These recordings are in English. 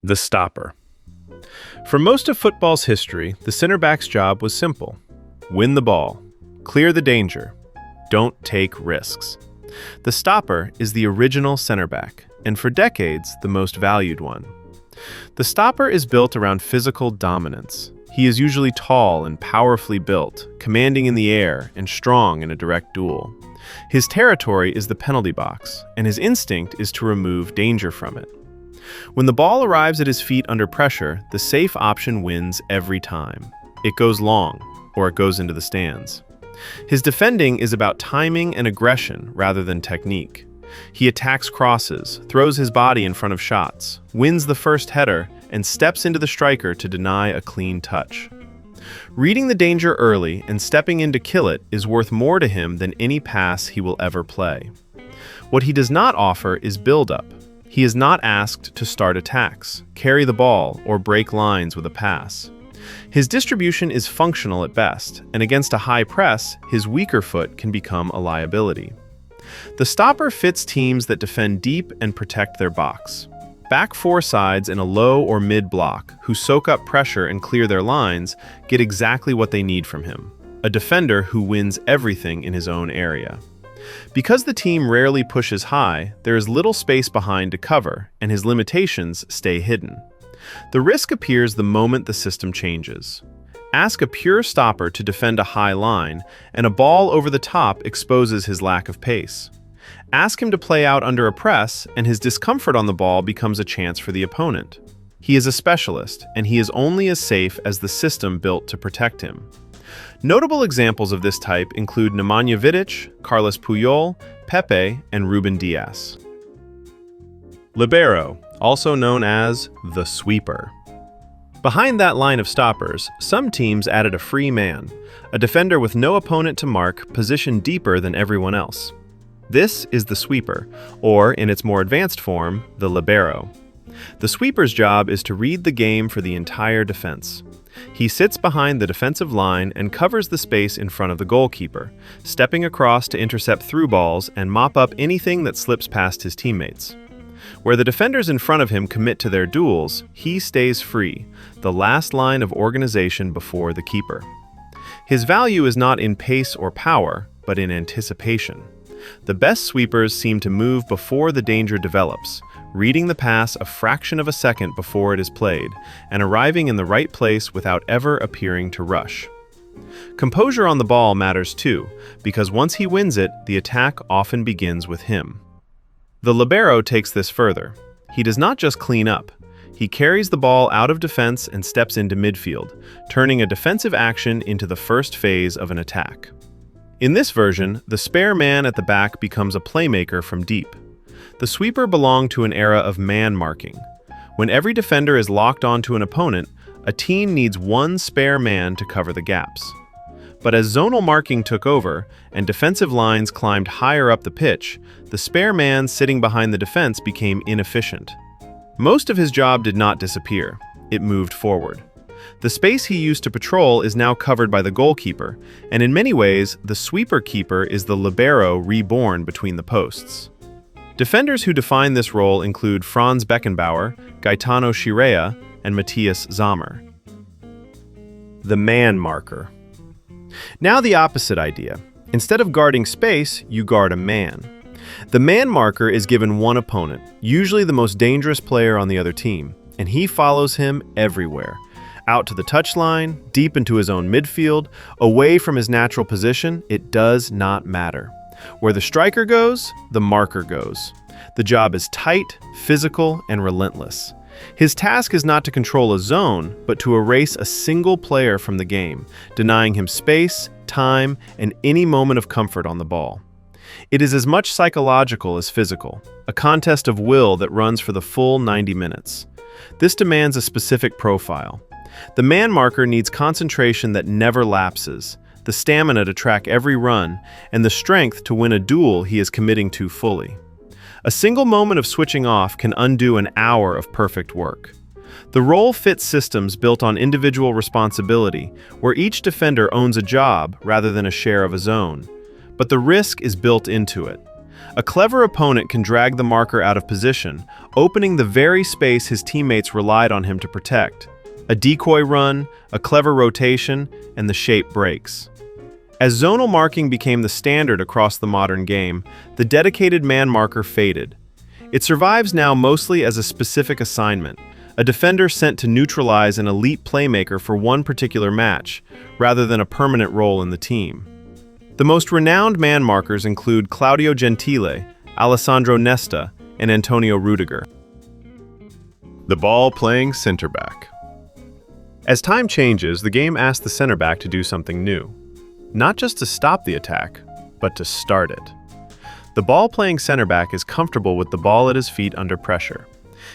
The stopper. For most of football's history, the center back's job was simple. Win the ball. Clear the danger. Don't take risks. The stopper is the original center back, and for decades, the most valued one. The stopper is built around physical dominance. He is usually tall and powerfully built, commanding in the air and strong in a direct duel. His territory is the penalty box, and his instinct is to remove danger from it. When the ball arrives at his feet under pressure, the safe option wins every time. It goes long, or it goes into the stands. His defending is about timing and aggression rather than technique. He attacks crosses, throws his body in front of shots, wins the first header, and steps into the striker to deny a clean touch. Reading the danger early and stepping in to kill it is worth more to him than any pass he will ever play. What he does not offer is build-up. He is not asked to start attacks, carry the ball, or break lines with a pass. His distribution is functional at best, and against a high press, his weaker foot can become a liability. The stopper fits teams that defend deep and protect their box. Back four sides in a low or mid block, who soak up pressure and clear their lines, get exactly what they need from him: a defender who wins everything in his own area. Because the team rarely pushes high, there is little space behind to cover, and his limitations stay hidden. The risk appears the moment the system changes. Ask a pure stopper to defend a high line, and a ball over the top exposes his lack of pace. Ask him to play out under a press, and his discomfort on the ball becomes a chance for the opponent. He is a specialist, and he is only as safe as the system built to protect him. Notable examples of this type include Nemanja Vidic, Carlos Puyol, Pepe, and Ruben Dias. Libero, also known as the sweeper. Behind that line of stoppers, some teams added a free man, a defender with no opponent to mark, positioned deeper than everyone else. This is the sweeper, or in its more advanced form, the libero. The sweeper's job is to read the game for the entire defense. He sits behind the defensive line and covers the space in front of the goalkeeper, stepping across to intercept through balls and mop up anything that slips past his teammates. Where the defenders in front of him commit to their duels, he stays free, the last line of organization before the keeper. His value is not in pace or power, but in anticipation. The best sweepers seem to move before the danger develops, reading the pass a fraction of a second before it is played, and arriving in the right place without ever appearing to rush. Composure on the ball matters too, because once he wins it, the attack often begins with him. The libero takes this further. He does not just clean up. He carries the ball out of defense and steps into midfield, turning a defensive action into the first phase of an attack. In this version, the spare man at the back becomes a playmaker from deep. The sweeper belonged to an era of man marking. When every defender is locked onto an opponent, a team needs one spare man to cover the gaps. But as zonal marking took over and defensive lines climbed higher up the pitch, the spare man sitting behind the defense became inefficient. Most of his job did not disappear. It moved forward. The space he used to patrol is now covered by the goalkeeper, and in many ways, the sweeper keeper is the libero reborn between the posts. Defenders who define this role include Franz Beckenbauer, Gaetano Scirea, and Matthias Sammer. The man marker. Now the opposite idea. Instead of guarding space, you guard a man. The man marker is given one opponent, usually the most dangerous player on the other team, and he follows him everywhere. Out to the touchline, deep into his own midfield, away from his natural position, it does not matter. Where the striker goes, the marker goes. The job is tight, physical, and relentless. His task is not to control a zone, but to erase a single player from the game, denying him space, time, and any moment of comfort on the ball. It is as much psychological as physical, a contest of will that runs for the full 90 minutes. This demands a specific profile. The man marker needs concentration that never lapses, the stamina to track every run, and the strength to win a duel he is committing to fully. A single moment of switching off can undo an hour of perfect work. The role fits systems built on individual responsibility, where each defender owns a job rather than a share of a zone. But the risk is built into it. A clever opponent can drag the marker out of position, opening the very space his teammates relied on him to protect. A decoy run, a clever rotation, and the shape breaks. As zonal marking became the standard across the modern game, the dedicated man marker faded. It survives now mostly as a specific assignment, a defender sent to neutralize an elite playmaker for one particular match, rather than a permanent role in the team. The most renowned man markers include Claudio Gentile, Alessandro Nesta, and Antonio Rudiger. The ball-playing center back. As time changes, the game asks the center back to do something new. Not just to stop the attack, but to start it. The ball-playing center back is comfortable with the ball at his feet under pressure.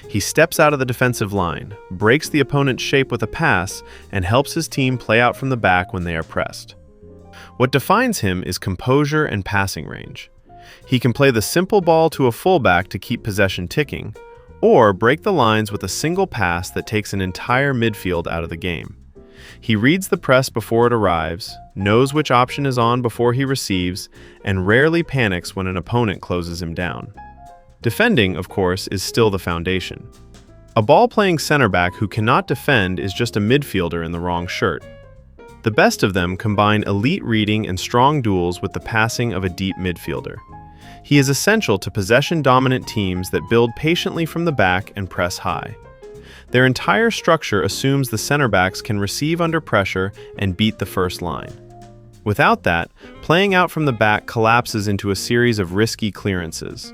He steps out of the defensive line, breaks the opponent's shape with a pass, and helps his team play out from the back when they are pressed. What defines him is composure and passing range. He can play the simple ball to a fullback to keep possession ticking, or break the lines with a single pass that takes an entire midfield out of the game. He reads the press before it arrives, knows which option is on before he receives, and rarely panics when an opponent closes him down. Defending, of course, is still the foundation. A ball-playing center back who cannot defend is just a midfielder in the wrong shirt. The best of them combine elite reading and strong duels with the passing of a deep midfielder. He is essential to possession-dominant teams that build patiently from the back and press high. Their entire structure assumes the center backs can receive under pressure and beat the first line. Without that, playing out from the back collapses into a series of risky clearances.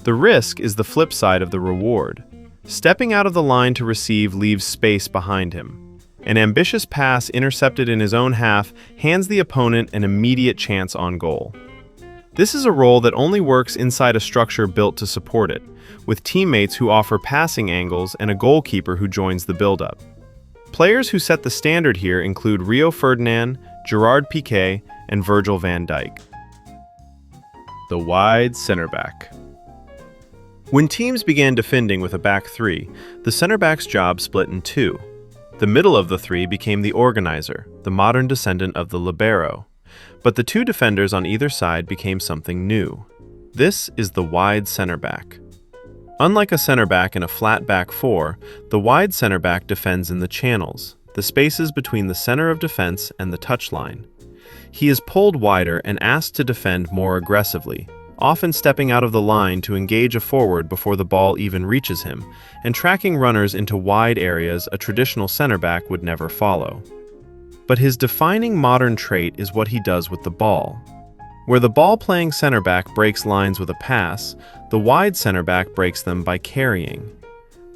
The risk is the flip side of the reward. Stepping out of the line to receive leaves space behind him. An ambitious pass intercepted in his own half hands the opponent an immediate chance on goal. This is a role that only works inside a structure built to support it, with teammates who offer passing angles and a goalkeeper who joins the build-up. Players who set the standard here include Rio Ferdinand, Gerard Piqué, and Virgil van Dijk. The wide center back. When teams began defending with a back three, the center back's job split in two. The middle of the three became the organizer, the modern descendant of the Libero. But the two defenders on either side became something new. This is the wide center back. Unlike a center back in a flat back four, the wide center back defends in the channels, the spaces between the center of defense and the touchline. He is pulled wider and asked to defend more aggressively, often stepping out of the line to engage a forward before the ball even reaches him, and tracking runners into wide areas a traditional center back would never follow. But his defining modern trait is what he does with the ball. Where the ball-playing center back breaks lines with a pass, the wide center back breaks them by carrying.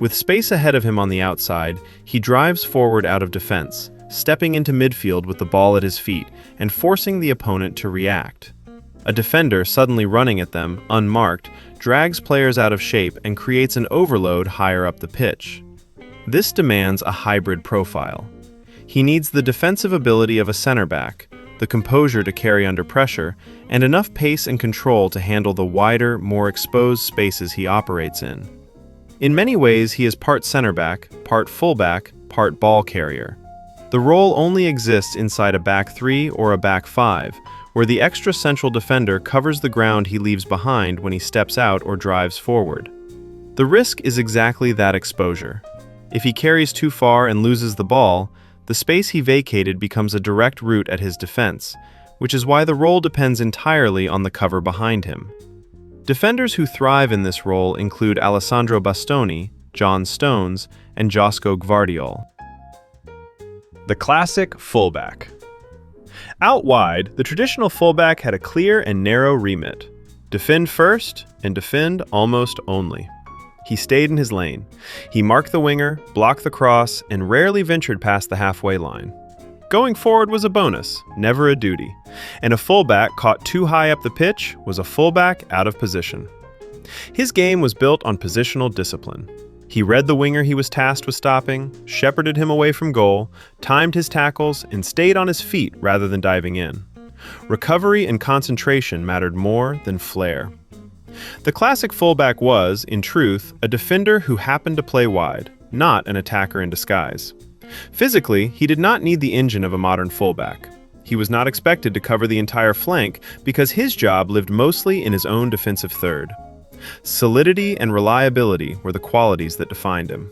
With space ahead of him on the outside, he drives forward out of defense, stepping into midfield with the ball at his feet and forcing the opponent to react. A defender suddenly running at them, unmarked, drags players out of shape and creates an overload higher up the pitch. This demands a hybrid profile. He needs the defensive ability of a center back, the composure to carry under pressure, and enough pace and control to handle the wider, more exposed spaces he operates in. In many ways, he is part center back, part fullback, part ball carrier. The role only exists inside a back three or a back five, where the extra central defender covers the ground he leaves behind when he steps out or drives forward. The risk is exactly that exposure. If he carries too far and loses the ball, the space he vacated becomes a direct route at his defense, which is why the role depends entirely on the cover behind him. Defenders who thrive in this role include Alessandro Bastoni, John Stones, and Josko Gvardiol. The classic fullback. Out wide, the traditional fullback had a clear and narrow remit: defend first and defend almost only. He stayed in his lane. He marked the winger, blocked the cross, and rarely ventured past the halfway line. Going forward was a bonus, never a duty, and a fullback caught too high up the pitch was a fullback out of position. His game was built on positional discipline. He read the winger he was tasked with stopping, shepherded him away from goal, timed his tackles, and stayed on his feet rather than diving in. Recovery and concentration mattered more than flair. The classic fullback was, in truth, a defender who happened to play wide, not an attacker in disguise. Physically, he did not need the engine of a modern fullback. He was not expected to cover the entire flank because his job lived mostly in his own defensive third. Solidity and reliability were the qualities that defined him.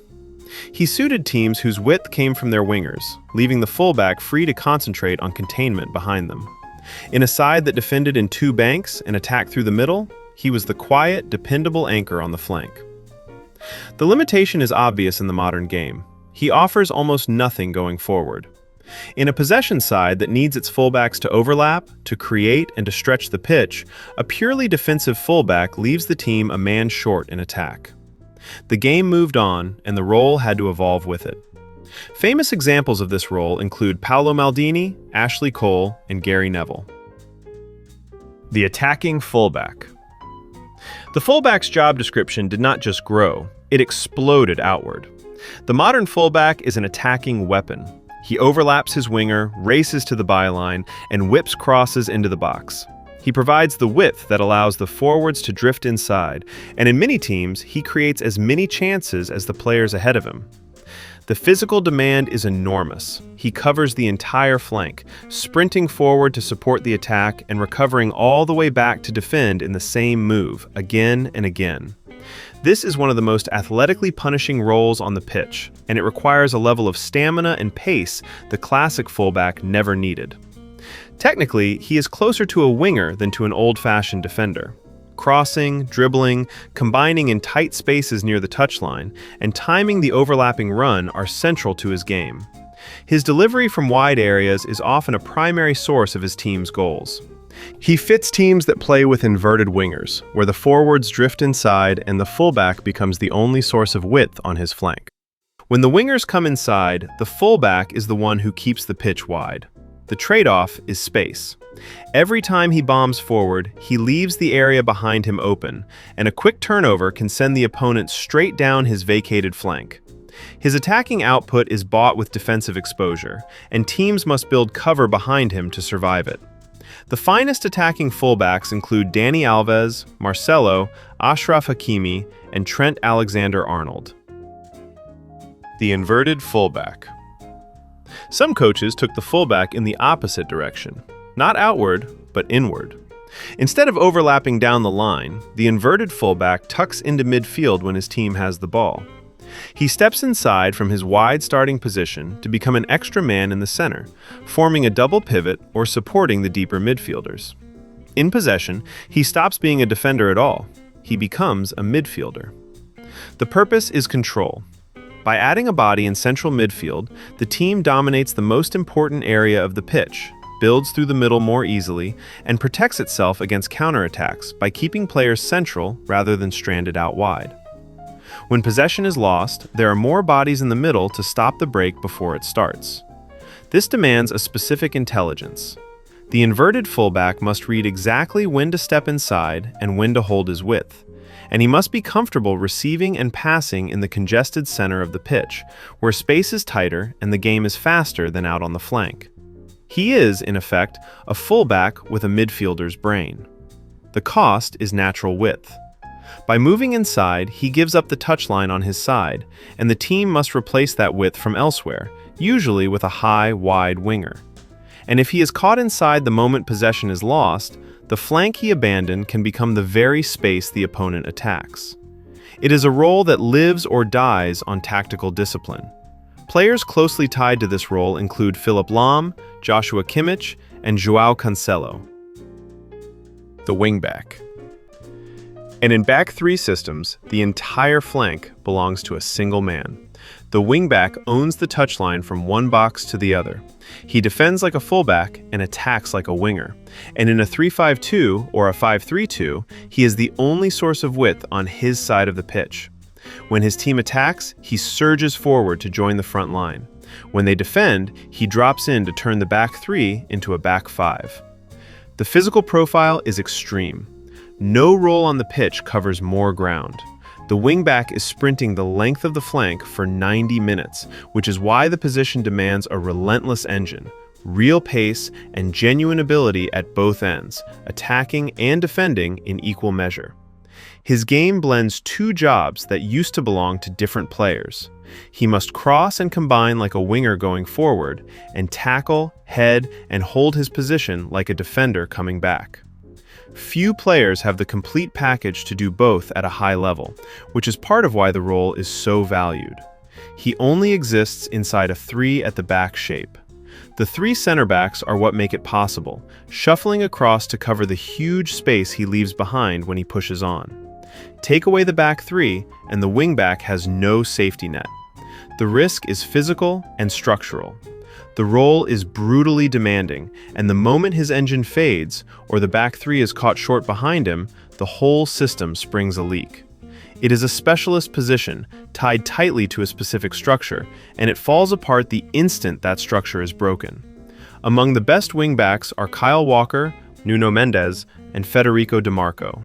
He suited teams whose width came from their wingers, leaving the fullback free to concentrate on containment behind them. In a side that defended in two banks and attacked through the middle, he was the quiet, dependable anchor on the flank. The limitation is obvious in the modern game. He offers almost nothing going forward. In a possession side that needs its fullbacks to overlap, to create, and to stretch the pitch, a purely defensive fullback leaves the team a man short in attack. The game moved on, and the role had to evolve with it. Famous examples of this role include Paolo Maldini, Ashley Cole, and Gary Neville. The attacking fullback. The fullback's job description did not just grow, it exploded outward. The modern fullback is an attacking weapon. He overlaps his winger, races to the byline, and whips crosses into the box. He provides the width that allows the forwards to drift inside, and in many teams, he creates as many chances as the players ahead of him. The physical demand is enormous. He covers the entire flank, sprinting forward to support the attack and recovering all the way back to defend in the same move, again and again. This is one of the most athletically punishing roles on the pitch, and it requires a level of stamina and pace the classic fullback never needed. Technically, he is closer to a winger than to an old-fashioned defender. Crossing, dribbling, combining in tight spaces near the touchline, and timing the overlapping run are central to his game. His delivery from wide areas is often a primary source of his team's goals. He fits teams that play with inverted wingers, where the forwards drift inside and the fullback becomes the only source of width on his flank. When the wingers come inside, the fullback is the one who keeps the pitch wide. The trade-off is space. Every time he bombs forward, he leaves the area behind him open, and a quick turnover can send the opponent straight down his vacated flank. His attacking output is bought with defensive exposure, and teams must build cover behind him to survive it. The finest attacking fullbacks include Dani Alves, Marcelo, Achraf Hakimi, and Trent Alexander-Arnold. The inverted fullback. Some coaches took the fullback in the opposite direction, not outward, but inward. Instead of overlapping down the line, the inverted fullback tucks into midfield when his team has the ball. He steps inside from his wide starting position to become an extra man in the center, forming a double pivot or supporting the deeper midfielders. In possession, he stops being a defender at all. He becomes a midfielder. The purpose is control. By adding a body in central midfield, the team dominates the most important area of the pitch, builds through the middle more easily, and protects itself against counterattacks by keeping players central rather than stranded out wide. When possession is lost, there are more bodies in the middle to stop the break before it starts. This demands a specific intelligence. The inverted fullback must read exactly when to step inside and when to hold his width, and he must be comfortable receiving and passing in the congested center of the pitch, where space is tighter and the game is faster than out on the flank. He is, in effect, a fullback with a midfielder's brain. The cost is natural width. By moving inside, he gives up the touchline on his side, and the team must replace that width from elsewhere, usually with a high, wide winger. And if he is caught inside the moment possession is lost, the flank he abandoned can become the very space the opponent attacks. It is a role that lives or dies on tactical discipline. Players closely tied to this role include Philipp Lahm, Joshua Kimmich, and João Cancelo. The wingback. And in back three systems, the entire flank belongs to a single man. The wingback owns the touchline from one box to the other. He defends like a fullback and attacks like a winger. And in a 3-5-2 or a 5-3-2, he is the only source of width on his side of the pitch. When his team attacks, he surges forward to join the front line. When they defend, he drops in to turn the back three into a back five. The physical profile is extreme. No role on the pitch covers more ground. The wingback is sprinting the length of the flank for 90 minutes, which is why the position demands a relentless engine, real pace, and genuine ability at both ends, attacking and defending in equal measure. His game blends two jobs that used to belong to different players. He must cross and combine like a winger going forward, and tackle, head, and hold his position like a defender coming back. Few players have the complete package to do both at a high level, which is part of why the role is so valued. He only exists inside a 3 at the back shape. The 3 center backs are what make it possible, shuffling across to cover the huge space he leaves behind when he pushes on. Take away the back 3, and the wingback has no safety net. The risk is physical and structural. The role is brutally demanding, and the moment his engine fades, or the back 3 is caught short behind him, the whole system springs a leak. It is a specialist position, tied tightly to a specific structure, and it falls apart the instant that structure is broken. Among the best wingbacks are Kyle Walker, Nuno Mendes, and Federico Di Marco.